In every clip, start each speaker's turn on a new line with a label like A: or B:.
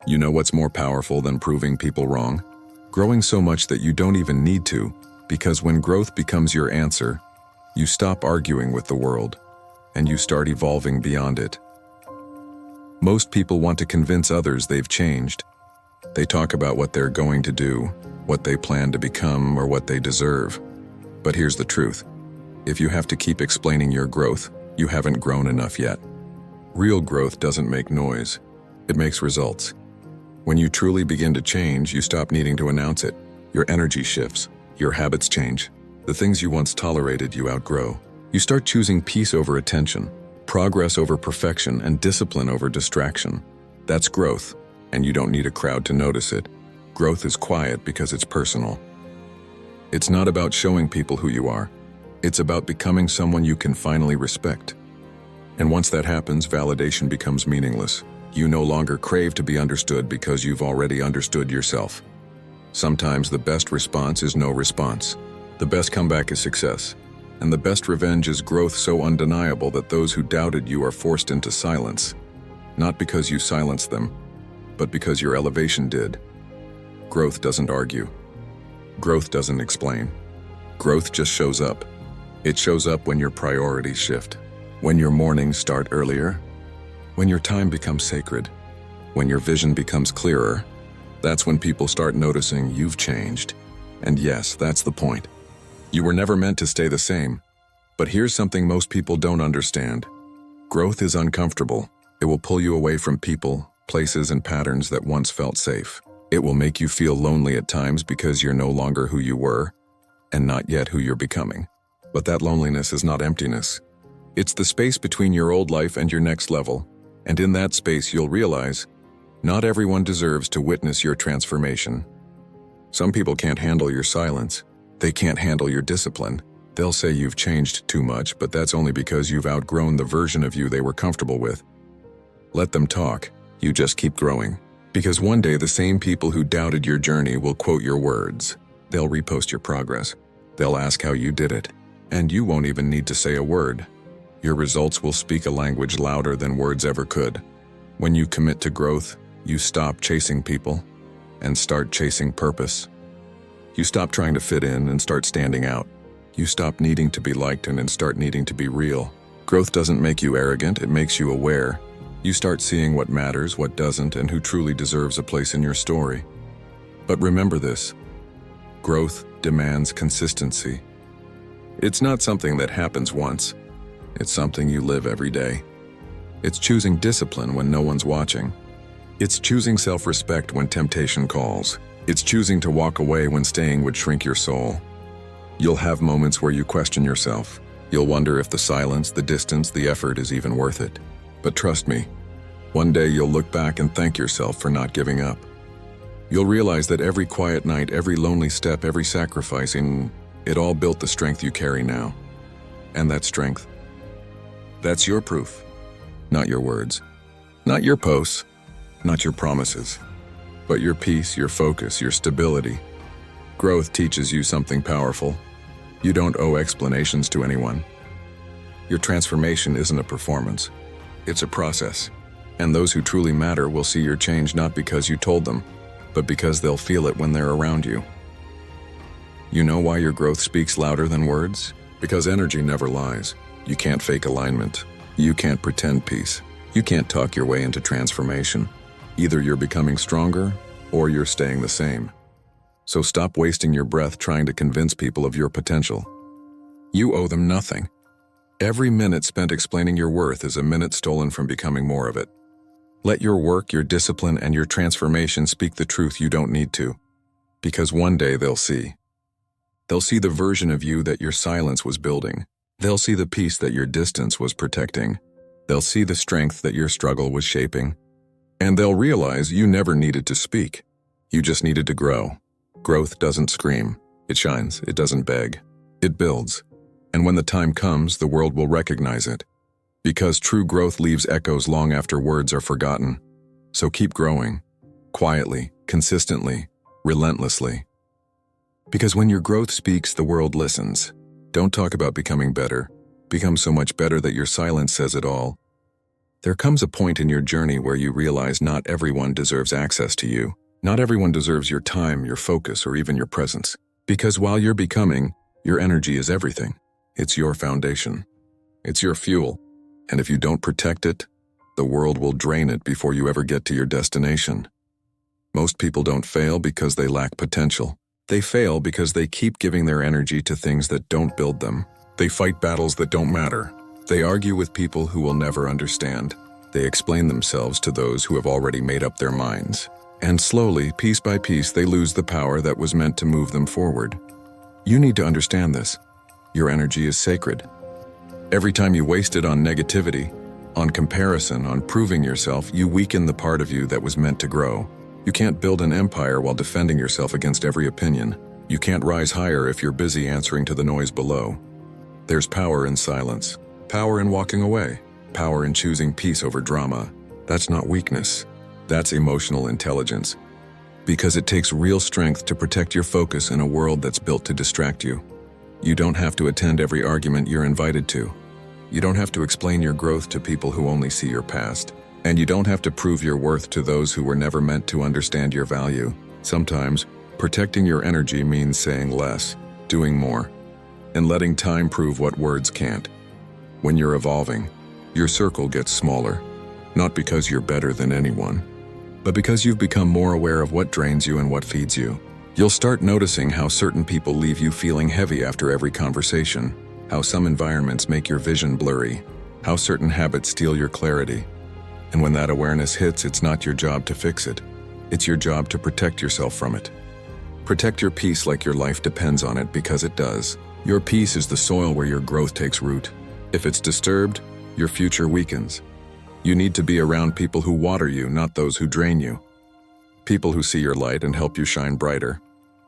A: You know what's more powerful than proving people wrong? Growing so much that you don't even need to, because when growth becomes your answer, you stop arguing with the world, and you start evolving beyond it. Most people want to convince others they've changed. They talk about what they're going to do, what they plan to become, or what they deserve. But here's the truth. If you have to keep explaining your growth, you haven't grown enough yet. Real growth doesn't make noise. It makes results. When you truly begin to change, you stop needing to announce it. Your energy shifts. Your habits change. The things you once tolerated, you outgrow. You start choosing peace over attention, progress over perfection, and discipline over distraction. That's growth, and you don't need a crowd to notice it. Growth is quiet because it's personal. It's not about showing people who you are. It's about becoming someone you can finally respect. And once that happens, validation becomes meaningless. You no longer crave to be understood because you've already understood yourself. Sometimes the best response is no response. The best comeback is success. And the best revenge is growth so undeniable that those who doubted you are forced into silence. Not because you silenced them, but because your elevation did. Growth doesn't argue. Growth doesn't explain. Growth just shows up. It shows up when your priorities shift, when your mornings start earlier, when your time becomes sacred, when your vision becomes clearer. That's when people start noticing you've changed. And yes, that's the point. You were never meant to stay the same. But here's something most people don't understand. Growth is uncomfortable. It will pull you away from people, places, and patterns that once felt safe. It will make you feel lonely at times because you're no longer who you were, and not yet who you're becoming. But that loneliness is not emptiness. It's the space between your old life and your next level. And in that space, you'll realize, not everyone deserves to witness your transformation. Some people can't handle your silence. They can't handle your discipline. They'll say you've changed too much, but that's only because you've outgrown the version of you they were comfortable with. Let them talk. You just keep growing. Because one day the same people who doubted your journey will quote your words. They'll repost your progress. They'll ask how you did it. And you won't even need to say a word. Your results will speak a language louder than words ever could. When you commit to growth, you stop chasing people and start chasing purpose. You stop trying to fit in and start standing out. You stop needing to be liked and start needing to be real. Growth doesn't make you arrogant, it makes you aware. You start seeing what matters, what doesn't, and who truly deserves a place in your story. But remember this, growth demands consistency. It's not something that happens once. It's something you live every day. It's choosing discipline when no one's watching. It's choosing self-respect when temptation calls. It's choosing to walk away when staying would shrink your soul. You'll have moments where you question yourself. You'll wonder if the silence, the distance, the effort is even worth it. But trust me, one day you'll look back and thank yourself for not giving up. You'll realize that every quiet night, every lonely step, every sacrificing, it all built the strength you carry now. And that strength, that's your proof, not your words, not your posts, not your promises, but your peace, your focus, your stability. Growth teaches you something powerful. You don't owe explanations to anyone. Your transformation isn't a performance. It's a process. And those who truly matter will see your change not because you told them, but because they'll feel it when they're around you. You know why your growth speaks louder than words? Because energy never lies. You can't fake alignment. You can't pretend peace. You can't talk your way into transformation. Either you're becoming stronger, or you're staying the same. So stop wasting your breath trying to convince people of your potential. You owe them nothing. Every minute spent explaining your worth is a minute stolen from becoming more of it. Let your work, your discipline, and your transformation speak the truth you don't need to. Because one day they'll see. They'll see the version of you that your silence was building. They'll see the peace that your distance was protecting. They'll see the strength that your struggle was shaping. And they'll realize you never needed to speak. You just needed to grow. Growth doesn't scream. It shines. It doesn't beg. It builds. And when the time comes, the world will recognize it. Because true growth leaves echoes long after words are forgotten. So keep growing. Quietly, consistently, relentlessly. Because when your growth speaks, the world listens. Don't talk about becoming better. Become so much better that your silence says it all. There comes a point in your journey where you realize not everyone deserves access to you. Not everyone deserves your time, your focus, or even your presence. Because while you're becoming, your energy is everything. It's your foundation. It's your fuel. And if you don't protect it, the world will drain it before you ever get to your destination. Most people don't fail because they lack potential. They fail because they keep giving their energy to things that don't build them. They fight battles that don't matter. They argue with people who will never understand. They explain themselves to those who have already made up their minds. And slowly, piece by piece, they lose the power that was meant to move them forward. You need to understand this. Your energy is sacred. Every time you waste it on negativity, on comparison, on proving yourself, you weaken the part of you that was meant to grow. You can't build an empire while defending yourself against every opinion. You can't rise higher if you're busy answering to the noise below. There's power in silence, power in walking away, power in choosing peace over drama. That's not weakness. That's emotional intelligence. Because it takes real strength to protect your focus in a world that's built to distract you. You don't have to attend every argument you're invited to. You don't have to explain your growth to people who only see your past. And you don't have to prove your worth to those who were never meant to understand your value. Sometimes, protecting your energy means saying less, doing more, and letting time prove what words can't. When you're evolving, your circle gets smaller, not because you're better than anyone, but because you've become more aware of what drains you and what feeds you. You'll start noticing how certain people leave you feeling heavy after every conversation, how some environments make your vision blurry, how certain habits steal your clarity. And when that awareness hits, it's not your job to fix it. It's your job to protect yourself from it. Protect your peace like your life depends on it, because it does. Your peace is the soil where your growth takes root. If it's disturbed, your future weakens. You need to be around people who water you, not those who drain you. People who see your light and help you shine brighter,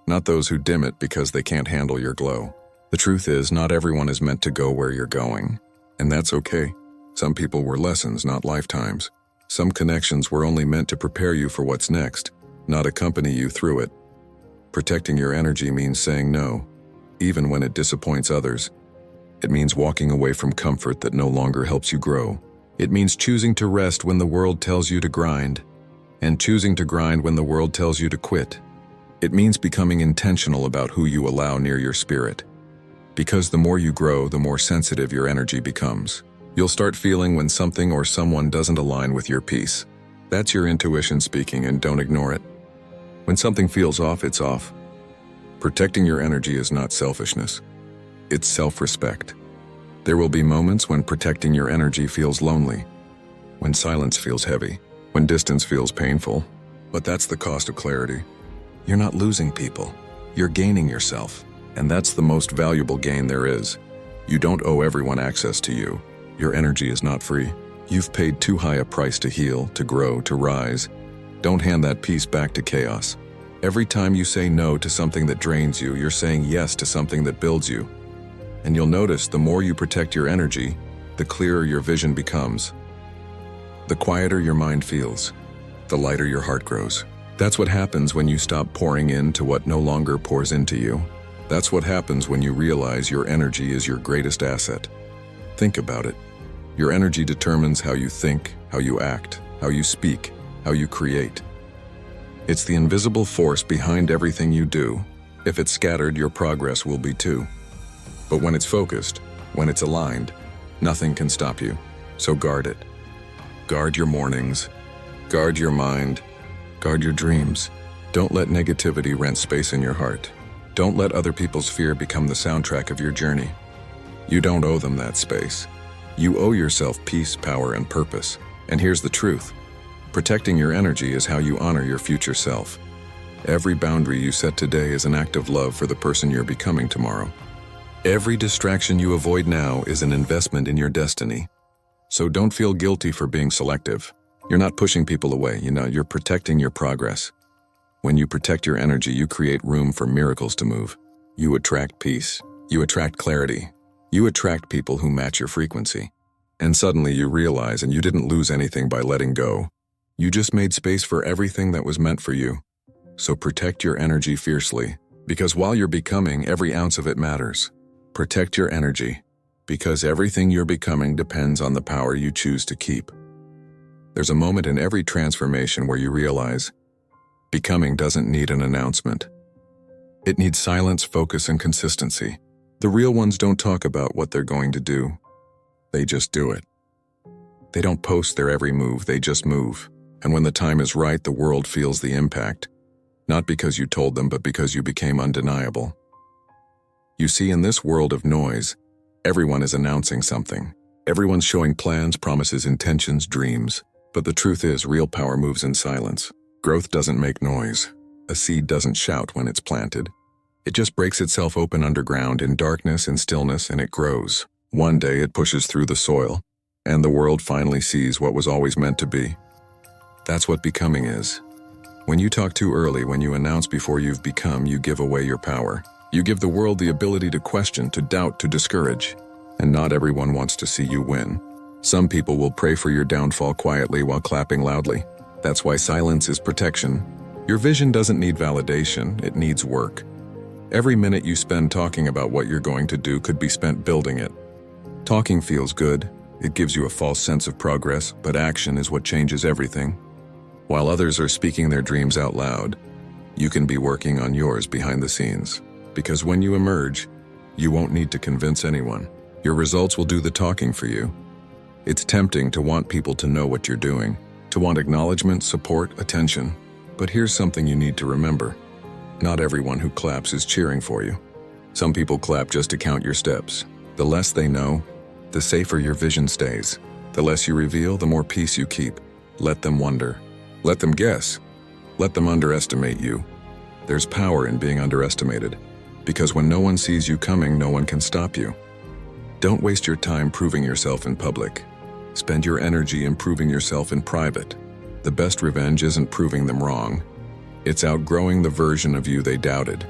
A: not those who dim it because they can't handle your glow. The truth is, not everyone is meant to go where you're going, and that's okay. Some people were lessons, not lifetimes. Some connections were only meant to prepare you for what's next, not accompany you through it. Protecting your energy means saying no, even when it disappoints others. It means walking away from comfort that no longer helps you grow. It means choosing to rest when the world tells you to grind, and choosing to grind when the world tells you to quit. It means becoming intentional about who you allow near your spirit. Because the more you grow, the more sensitive your energy becomes. You'll start feeling when something or someone doesn't align with your peace. That's your intuition speaking, and don't ignore it. When something feels off, it's off. Protecting your energy is not selfishness. It's self-respect. There will be moments when protecting your energy feels lonely, when silence feels heavy, when distance feels painful. But that's the cost of clarity. You're not losing people. You're gaining yourself. And that's the most valuable gain there is. You don't owe everyone access to you. Your energy is not free. You've paid too high a price to heal, to grow, to rise. Don't hand that peace back to chaos. Every time you say no to something that drains you, you're saying yes to something that builds you. And you'll notice the more you protect your energy, the clearer your vision becomes. The quieter your mind feels, the lighter your heart grows. That's what happens when you stop pouring into what no longer pours into you. That's what happens when you realize your energy is your greatest asset. Think about it. Your energy determines how you think, how you act, how you speak, how you create. It's the invisible force behind everything you do. If it's scattered, your progress will be too. But when it's focused, when it's aligned, nothing can stop you. So guard it. Guard your mornings. Guard your mind. Guard your dreams. Don't let negativity rent space in your heart. Don't let other people's fear become the soundtrack of your journey. You don't owe them that space. You owe yourself peace, power, and purpose. And here's the truth. Protecting your energy is how you honor your future self. Every boundary you set today is an act of love for the person you're becoming tomorrow. Every distraction you avoid now is an investment in your destiny. So don't feel guilty for being selective. You're not pushing people away, you're protecting your progress. When you protect your energy, you create room for miracles to move. You attract peace. You attract clarity. You attract people who match your frequency. And suddenly you realize, and you didn't lose anything by letting go. You just made space for everything that was meant for you. So protect your energy fiercely, because while you're becoming, every ounce of it matters. Protect your energy, because everything you're becoming depends on the power you choose to keep. There's a moment in every transformation where you realize becoming doesn't need an announcement. It needs silence, focus, and consistency. The real ones don't talk about what they're going to do. They just do it. They don't post their every move, they just move. And when the time is right, the world feels the impact. Not because you told them, but because you became undeniable. You see, in this world of noise, everyone is announcing something. Everyone's showing plans, promises, intentions, dreams. But the truth is, real power moves in silence. Growth doesn't make noise. A seed doesn't shout when it's planted. It just breaks itself open underground in darkness and stillness, and it grows. One day it pushes through the soil, and the world finally sees what was always meant to be. That's what becoming is. When you talk too early, when you announce before you've become, you give away your power. You give the world the ability to question, to doubt, to discourage. And not everyone wants to see you win. Some people will pray for your downfall quietly while clapping loudly. That's why silence is protection. Your vision doesn't need validation, it needs work. Every minute you spend talking about what you're going to do could be spent building it. Talking feels good, it gives you a false sense of progress, but action is what changes everything. While others are speaking their dreams out loud, you can be working on yours behind the scenes. Because when you emerge, you won't need to convince anyone. Your results will do the talking for you. It's tempting to want people to know what you're doing, to want acknowledgement, support, attention. But here's something you need to remember. Not everyone who claps is cheering for you. Some people clap just to count your steps. The less they know, the safer your vision stays. The less you reveal, the more peace you keep. Let them wonder. Let them guess. Let them underestimate you. There's power in being underestimated. Because when no one sees you coming, no one can stop you. Don't waste your time proving yourself in public. Spend your energy improving yourself in private. The best revenge isn't proving them wrong. It's outgrowing the version of you they doubted.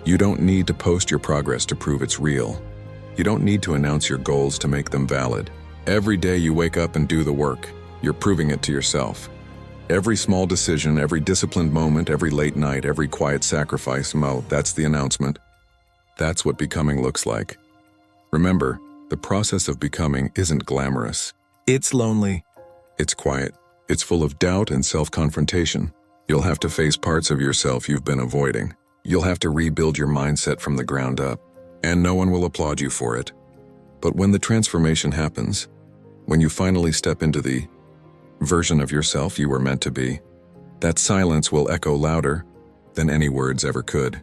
A: You don't need to post your progress to prove it's real. You don't need to announce your goals to make them valid. Every day you wake up and do the work, you're proving it to yourself. Every small decision, every disciplined moment, every late night, every quiet sacrifice, that's the announcement. That's what becoming looks like. Remember, the process of becoming isn't glamorous. It's lonely. It's quiet. It's full of doubt and self-confrontation. You'll have to face parts of yourself you've been avoiding. You'll have to rebuild your mindset from the ground up, and no one will applaud you for it. But when the transformation happens, when you finally step into the version of yourself you were meant to be, that silence will echo louder than any words ever could.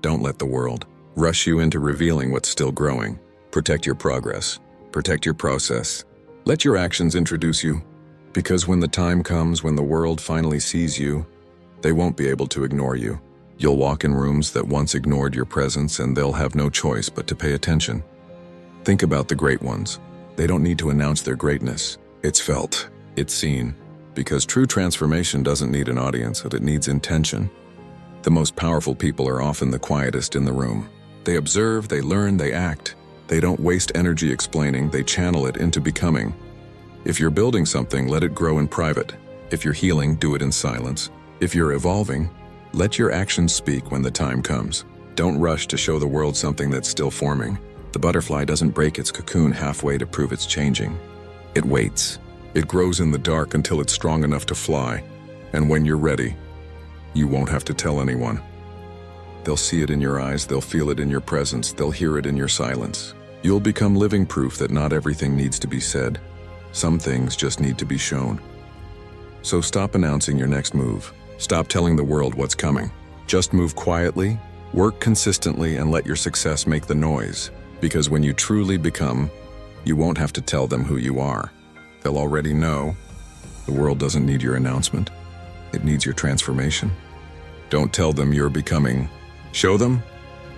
A: Don't let the world rush you into revealing what's still growing. Protect your progress. Protect your process. Let your actions introduce you. Because when the time comes, when the world finally sees you, they won't be able to ignore you. You'll walk in rooms that once ignored your presence, and they'll have no choice but to pay attention. Think about the great ones. They don't need to announce their greatness. It's felt. It's seen. Because true transformation doesn't need an audience, but it needs intention. The most powerful people are often the quietest in the room. They observe, they learn, they act. They don't waste energy explaining, they channel it into becoming. If you're building something, let it grow in private. If you're healing, do it in silence. If you're evolving, let your actions speak when the time comes. Don't rush to show the world something that's still forming. The butterfly doesn't break its cocoon halfway to prove it's changing. It waits. It grows in the dark until it's strong enough to fly. And when you're ready, you won't have to tell anyone. They'll see it in your eyes, they'll feel it in your presence, they'll hear it in your silence. You'll become living proof that not everything needs to be said. Some things just need to be shown. So stop announcing your next move. Stop telling the world what's coming. Just move quietly, work consistently, and let your success make the noise. Because when you truly become, you won't have to tell them who you are. They'll already know. The world doesn't need your announcement. It needs your transformation. Don't tell them you're becoming. Show them.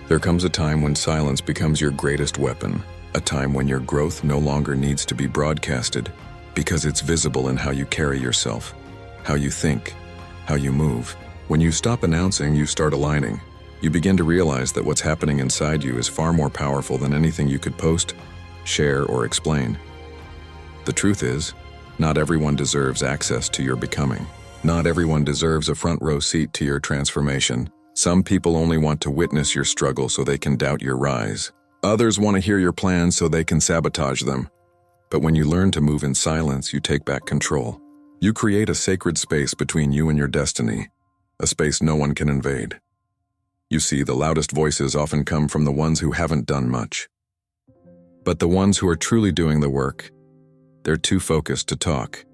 A: There comes a time when silence becomes your greatest weapon. A time when your growth no longer needs to be broadcasted, because it's visible in how you carry yourself, how you think, how you move. When you stop announcing, you start aligning. You begin to realize that what's happening inside you is far more powerful than anything you could post, share, or explain. The truth is, not everyone deserves access to your becoming. Not everyone deserves a front row seat to your transformation. Some people only want to witness your struggle so they can doubt your rise. Others want to hear your plans so they can sabotage them. But when you learn to move in silence, you take back control. You create a sacred space between you and your destiny, a space no one can invade. You see, the loudest voices often come from the ones who haven't done much. But the ones who are truly doing the work, they're too focused to talk.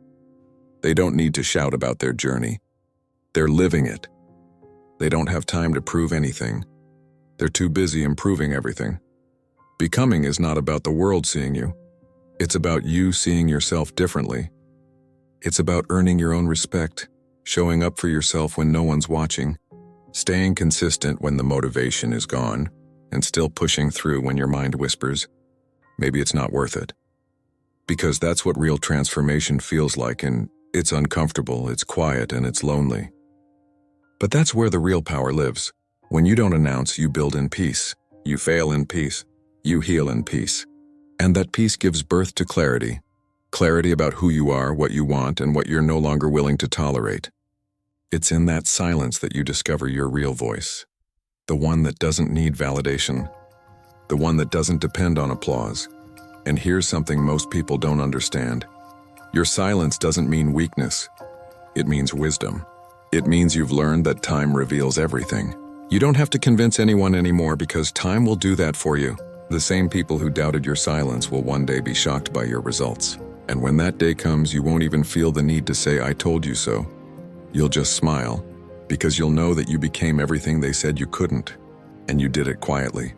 A: They don't need to shout about their journey. They're living it. They don't have time to prove anything. They're too busy improving everything. Becoming is not about the world seeing you. It's about you seeing yourself differently. It's about earning your own respect, showing up for yourself when no one's watching, staying consistent when the motivation is gone, and still pushing through when your mind whispers, maybe it's not worth it. Because that's what real transformation feels like, and it's uncomfortable, it's quiet, and it's lonely. But that's where the real power lives. When you don't announce, you build in peace. You fail in peace. You heal in peace. And that peace gives birth to clarity. Clarity about who you are, what you want, and what you're no longer willing to tolerate. It's in that silence that you discover your real voice. The one that doesn't need validation. The one that doesn't depend on applause. And here's something most people don't understand. Your silence doesn't mean weakness. It means wisdom. It means you've learned that time reveals everything. You don't have to convince anyone anymore because time will do that for you. The same people who doubted your silence will one day be shocked by your results. And when that day comes, you won't even feel the need to say, "I told you so." You'll just smile, because you'll know that you became everything they said you couldn't, and you did it quietly.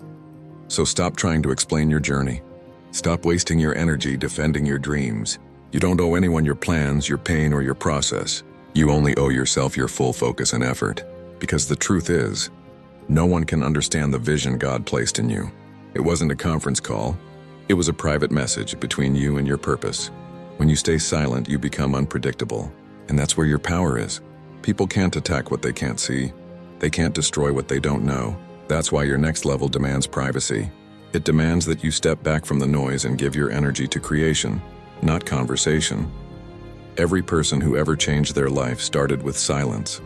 A: So stop trying to explain your journey. Stop wasting your energy defending your dreams. You don't owe anyone your plans, your pain, or your process. You only owe yourself your full focus and effort. Because the truth is, no one can understand the vision God placed in you. It wasn't a conference call. It was a private message between you and your purpose. When you stay silent, you become unpredictable. And that's where your power is. People can't attack what they can't see. They can't destroy what they don't know. That's why your next level demands privacy. It demands that you step back from the noise and give your energy to creation, not conversation. Every person who ever changed their life started with silence.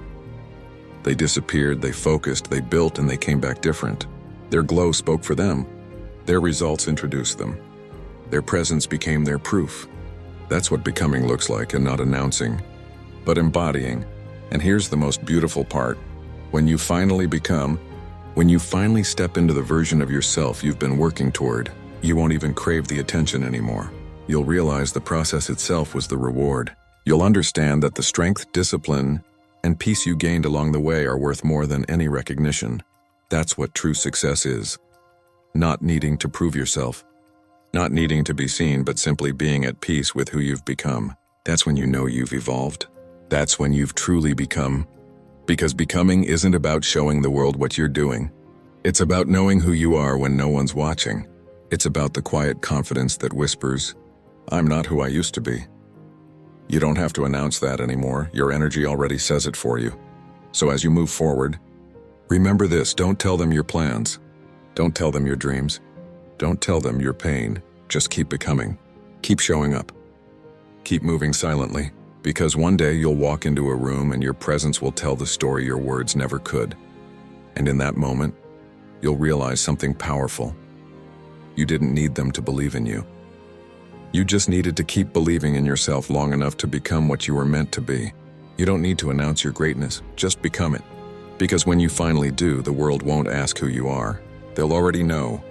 A: They disappeared, they focused, they built, and they came back different. Their glow spoke for them. Their results introduced them. Their presence became their proof. That's what becoming looks like, and not announcing, but embodying. And here's the most beautiful part. When you finally become, when you finally step into the version of yourself you've been working toward, you won't even crave the attention anymore. You'll realize the process itself was the reward. You'll understand that the strength, discipline, and peace you gained along the way are worth more than any recognition. That's what true success is. Not needing to prove yourself. Not needing to be seen, but simply being at peace with who you've become. That's when you know you've evolved. That's when you've truly become. Because becoming isn't about showing the world what you're doing. It's about knowing who you are when no one's watching. It's about the quiet confidence that whispers, "I'm not who I used to be." You don't have to announce that anymore. Your energy already says it for you. So as you move forward, remember this: don't tell them your plans. Don't tell them your dreams. Don't tell them your pain. Just keep becoming. Keep showing up. Keep moving silently, because one day you'll walk into a room and your presence will tell the story your words never could. And in that moment, you'll realize something powerful. You didn't need them to believe in you. You just needed to keep believing in yourself long enough to become what you were meant to be. You don't need to announce your greatness, just become it. Because when you finally do, the world won't ask who you are. They'll already know.